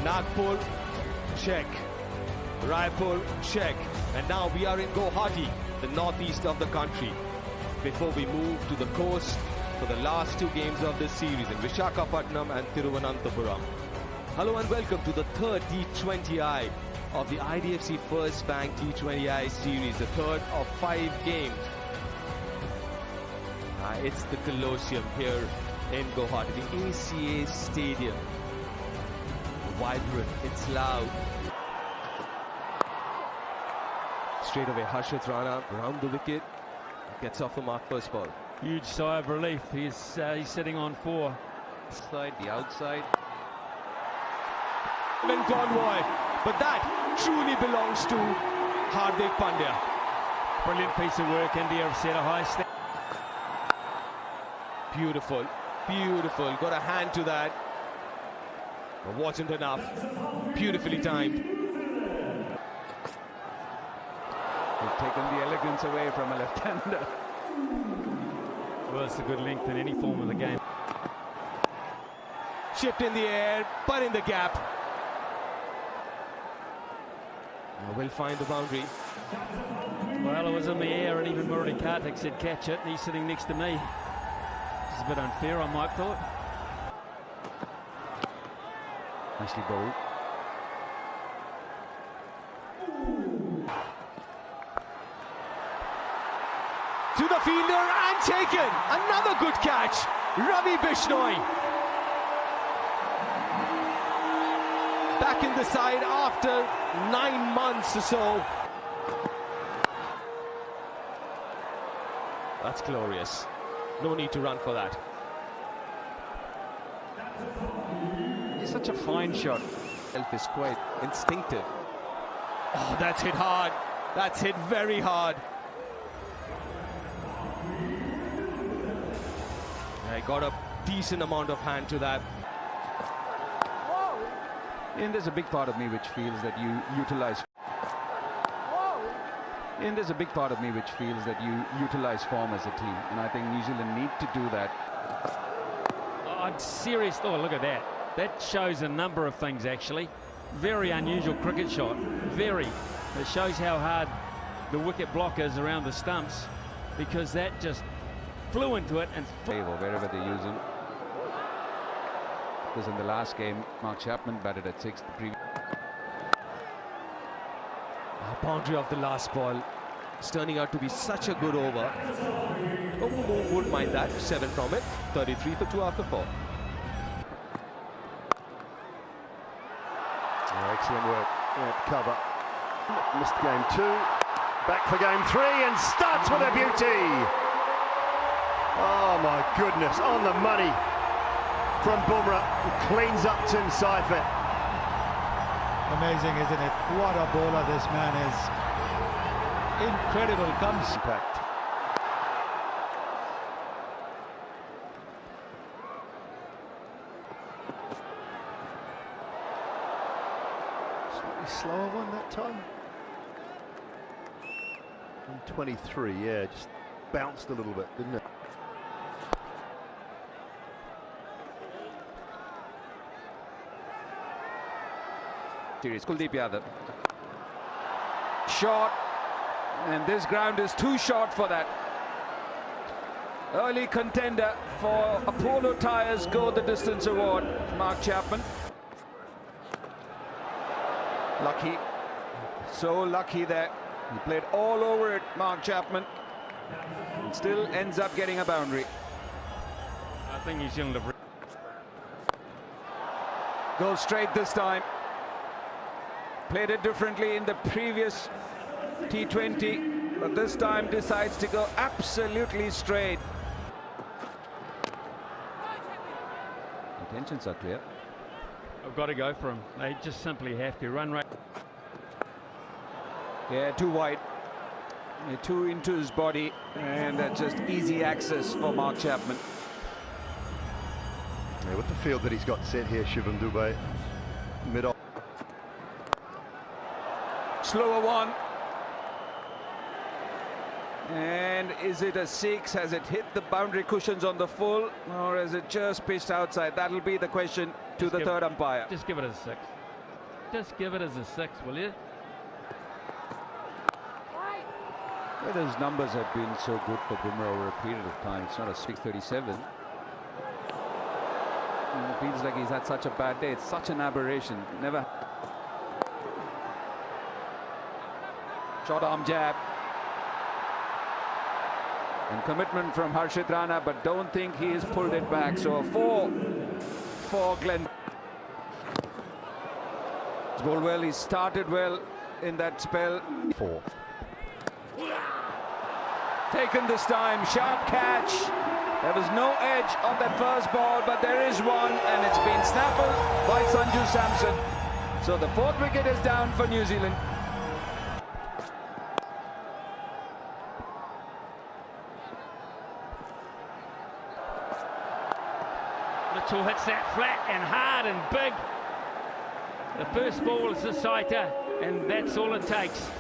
Nagpur, check. Raipur, check. And now we are in Guwahati, the northeast of the country. Before we move to the coast for the last two games of this series in Visakhapatnam and Thiruvananthapuram. Hello and welcome to the third T20I of the IDFC First Bank T20I series, the third of 5 games. It's the Colosseum here in Guwahati, the ACA Stadium. Vibrant, it's loud. Straight away, Harshit Rana around the wicket, gets off the mark first ball. Huge sigh of relief. He's sitting on 4. Side, the outside. Convoy, but that truly belongs to Hardik Pandya. Brilliant piece of work. India have set a high standard. Beautiful, beautiful. Got a hand to that. But wasn't enough. Beautifully timed. They've taken the elegance away from a left-hander. Well, it's a good length in any form of the game. Chipped in the air, but in the gap. Will find the boundary. Well, it was in the air, and even Murali Kartik said catch it, and he's sitting next to me. It's a bit unfair, I might thought. Nicely bowled. To the fielder and taken. Another good catch. Ravi Bishnoi. Back in the side after 9 months or so. That's glorious. No need to run for that. It's such a fine shot. Elf is quite instinctive. Oh, that's hit hard. That's hit very hard. I got a decent amount of hand to that. And there's a big part of me which feels that you utilize. And there's a big part of me which feels that you utilize form as a team, and I think New Zealand need to do that. Oh, serious. Oh, look at that. That shows a number of things, actually. Very unusual cricket shot. Very. It shows how hard the wicket block is around the stumps, because that just flew into it and Or wherever they use him. Because in the last game, Mark Chapman batted at 6th. Boundary of the last ball. It's turning out to be such a good over. Oh, wouldn't mind that. 7 from it. 33 for 2 after 4. Excellent work at cover. Missed game 2. Back for game 3 and starts with a beauty. Oh my goodness, on the money from Bumrah. Cleans up Tim Seifert. Amazing, isn't it? What a bowler this man is. Incredible comes. Impact. Slightly slower one that time. And 23, yeah, just bounced a little bit, didn't it? Series. Kuldeep Yadav. Short, and this ground is too short for that. Early contender for Apollo Tyres Go the Distance Award, Mark Chapman. Lucky, so lucky that he played all over it, Mark Chapman, and still ends up getting a boundary. I think he shouldn't have. Goes straight this time. Played it differently in the previous T20, but this time decides to go absolutely straight. Intentions are clear. I've got to go for him. They just simply have to run right. Yeah, too wide. Yeah, too into his body, and that's just easy access for Mark Chapman. Yeah, with the field that he's got set here, Shivam Dube, mid-off. Slower one. And is it a 6? Has it hit the boundary cushions on the full, or has it just pitched outside? That'll be the question to the third umpire. Just give it a 6. Just give it as a 6, will you? Well, his numbers have been so good for Bumrah over a period of time. It's not a 637. It feels like he's had such a bad day. It's such an aberration. Never. Short arm jab. And commitment from Harshit Rana, but don't think he has pulled it back. So a 4 for Glenn. He's bowled well. He started well in that spell. 4. Taken this time, sharp catch. There was no edge on that first ball, but there is one, and it's been snaffled by Sanju Samson. So the 4th wicket is down for New Zealand. Mitchell hits that flat and hard and big. The first ball is a sighter, and that's all it takes.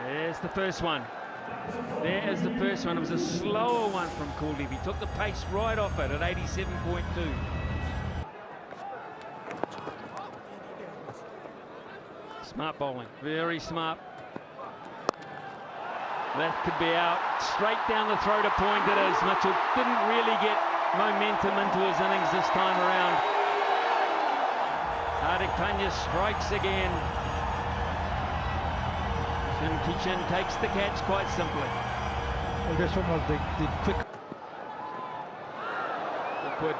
There's the first one. There is the first one. It was a slower one from Kuldeep. He took the pace right off it at 87.2. Smart bowling, very smart. That could be out. Straight down the throat, a point it is. Mitchell didn't really get momentum into his innings this time around. Hardik Pandya strikes again. Kishan takes the catch quite simply. Well, this one was the quick. Awkward.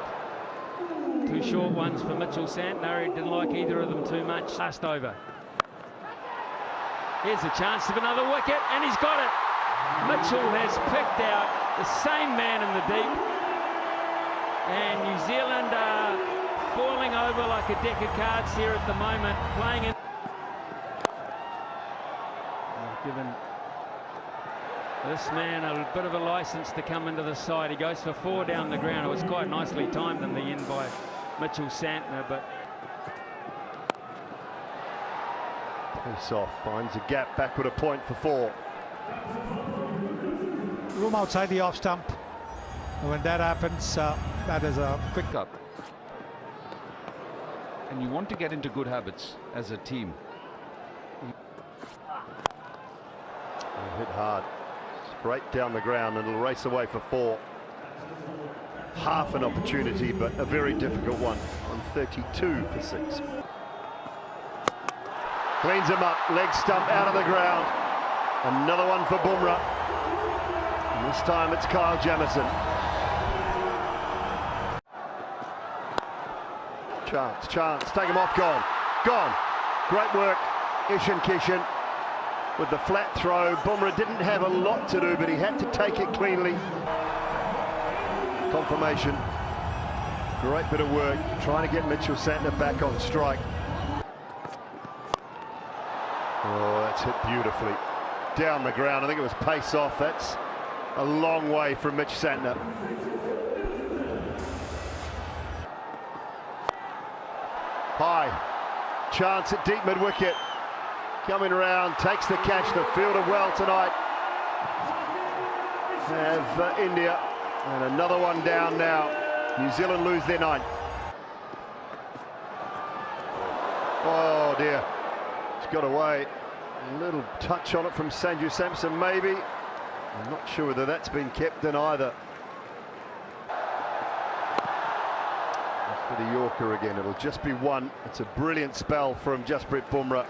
2 short ones for Mitchell Santner. He didn't like either of them too much. Last over. Here's a chance of another wicket, and he's got it. Mitchell has picked out the same man in the deep. And New Zealand are falling over like a deck of cards here at the moment, playing in. Given this man a bit of a license to come into the side. He goes for 4 down the ground. It was quite nicely timed in the end by Mitchell Santner, but Pace off, finds a gap, backward a point for 4. Room outside the off stump. And when that happens, that is a quick up. And you want to get into good habits as a team. Hit hard, straight down the ground, and it'll race away for 4. Half an opportunity, but a very difficult one on 32 for 6. Cleans him up, leg stump out of the ground. Another one for Bumrah. And this time it's Kyle Jamieson. Chance, take him off, gone. Great work, Ishan Kishan. With the flat throw, Bumrah didn't have a lot to do, but he had to take it cleanly. Confirmation. Great bit of work, trying to get Mitchell Santner back on strike. Oh, that's hit beautifully. Down the ground, I think it was pace off. That's a long way from Mitch Santner. High. Chance at deep mid-wicket. Coming around, takes the catch, the fielder well tonight. Have India, and another one down now. New Zealand lose their 9th. Oh dear, it's got away. A little touch on it from Sanju Samson maybe. I'm not sure whether that's been kept in either. For the Yorker again, it'll just be 1. It's a brilliant spell from Jasprit Bumrah.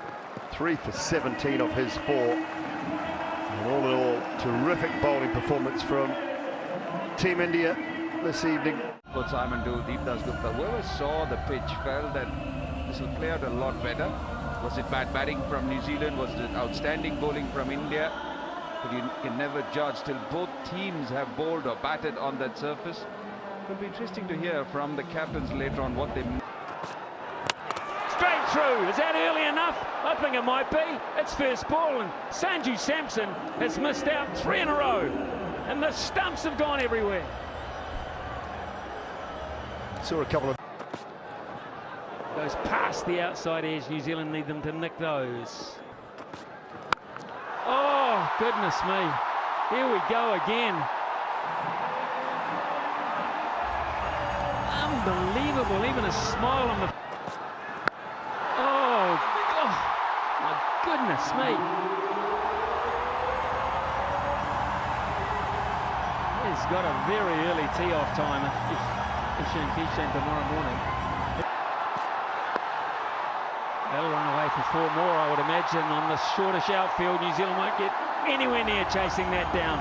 3 for 17 off his 4. And all in all, terrific bowling performance from Team India this evening. Both Simon Do, Deep Das Gupta, whoever saw the pitch felt that this will play out a lot better. Was it bad batting from New Zealand? Was it outstanding bowling from India? But you can never judge till both teams have bowled or batted on that surface. It will be interesting to hear from the captains later on what they mean. straight through. Is that early enough? I think it might be. It's first ball, and Sanju Samson has missed out 3 in a row, and the stumps have gone everywhere. Saw a couple of goes past the outside edge. New Zealand need them to nick those. Oh, goodness me. Here we go again. Unbelievable, even a smile on the... Oh, my goodness me. He's got a very early tee-off time Kishan tomorrow morning. They'll run away for 4 more, I would imagine, on the shortish outfield. New Zealand won't get anywhere near chasing that down.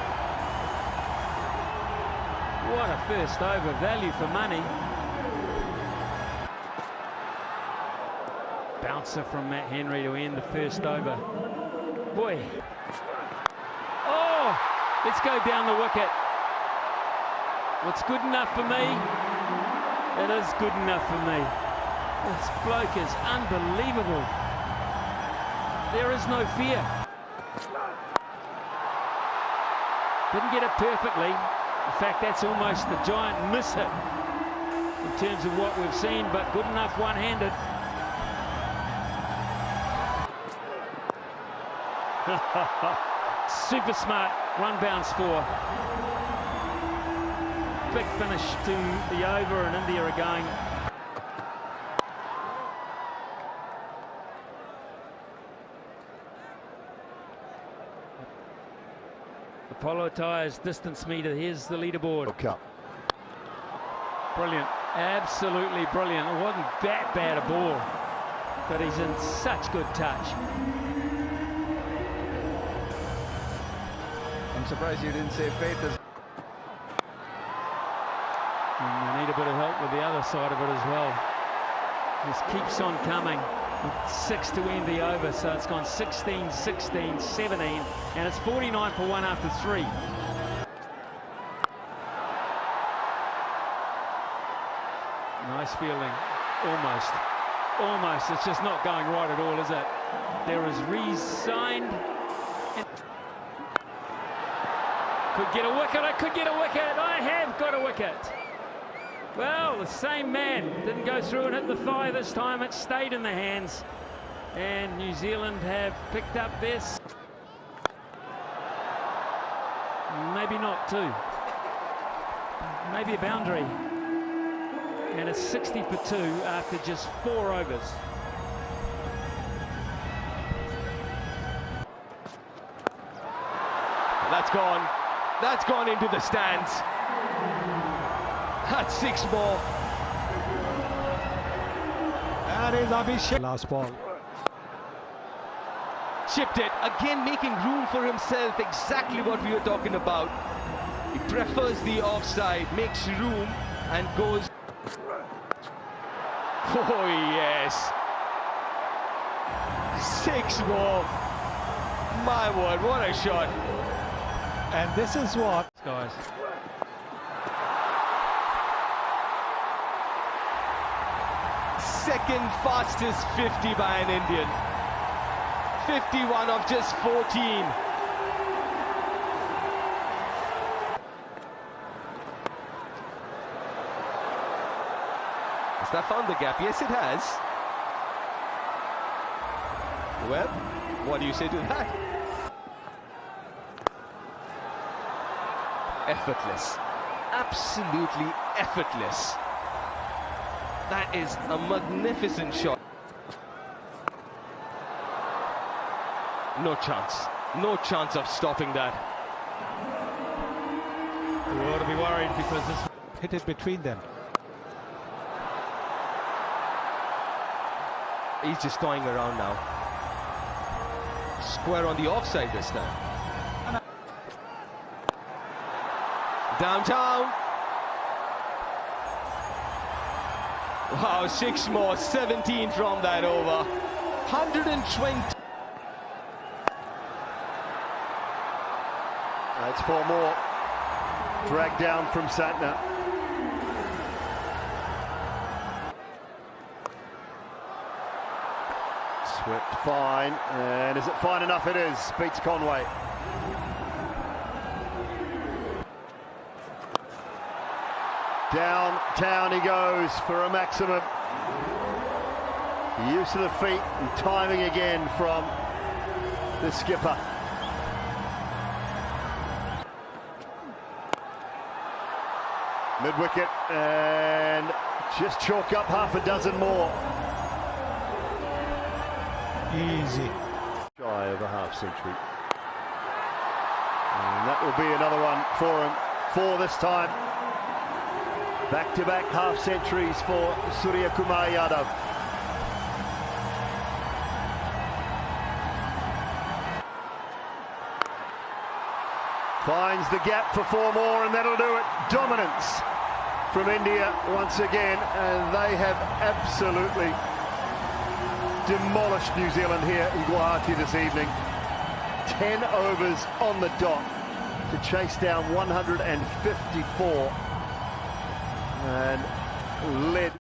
What a first over, value for money. Bouncer from Matt Henry to end the first over. Boy. Oh, let's go down the wicket. What's good enough for me? It is good enough for me. This bloke is unbelievable. There is no fear. Didn't get it perfectly. In fact, that's almost the giant miss hit in terms of what we've seen, but good enough one-handed. Super smart run bounce 4. Big finish to the over, and India are going. Apollo tyres distance meter. Here's the leaderboard. Cup. Brilliant, absolutely brilliant. It wasn't that bad a ball, but he's in such good touch. I'm surprised you didn't say Faith is... And they need a bit of help with the other side of it as well. This keeps on coming. With 6 to end the over, so it's gone 16, 16, 17, and it's 49 for 1 after 3. Nice fielding. Almost. It's just not going right at all, is it? There is resigned. Could get a wicket. I could get a wicket. I have got a wicket. Well, the same man didn't go through and hit the thigh this time. It stayed in the hands, and New Zealand have picked up this. Maybe not 2. Maybe a boundary. And it's 60 for 2 after just 4 overs. That's gone. That's gone into the stands. That's 6 more. That is Abhishek. Last ball. Chipped it. Again, making room for himself. Exactly what we were talking about. He prefers the offside, makes room, and goes. Oh, yes. 6 more. My word, what a shot. And this is what... Guys. Second fastest 50 by an Indian. 51 of just 14. Has that found the gap? Yes, it has. Well, what do you say to that? Effortless. Absolutely effortless. That is a magnificent shot. No chance. No chance of stopping that. We ought to be worried because this hit it between them. He's just toying around now. Square on the offside this time. Downtown. Wow, 6 more, 17 from that over. 120. That's 4 more. Dragged down from Santner. Swept fine, and is it fine enough? It is. Beats Conway. Downtown he goes for a maximum. Use of the feet and timing again from the skipper. Mid-wicket, and Just chalk up half a dozen more. Easy. Shy of a half century. And that will be another one for him. 4 this time. Back-to-back half centuries for Surya Kumar Yadav. Finds the gap for 4 more, and that'll do it. Dominance from India once again, and they have absolutely demolished New Zealand here in Guwahati this evening. 10 overs on the dot to chase down 154 and led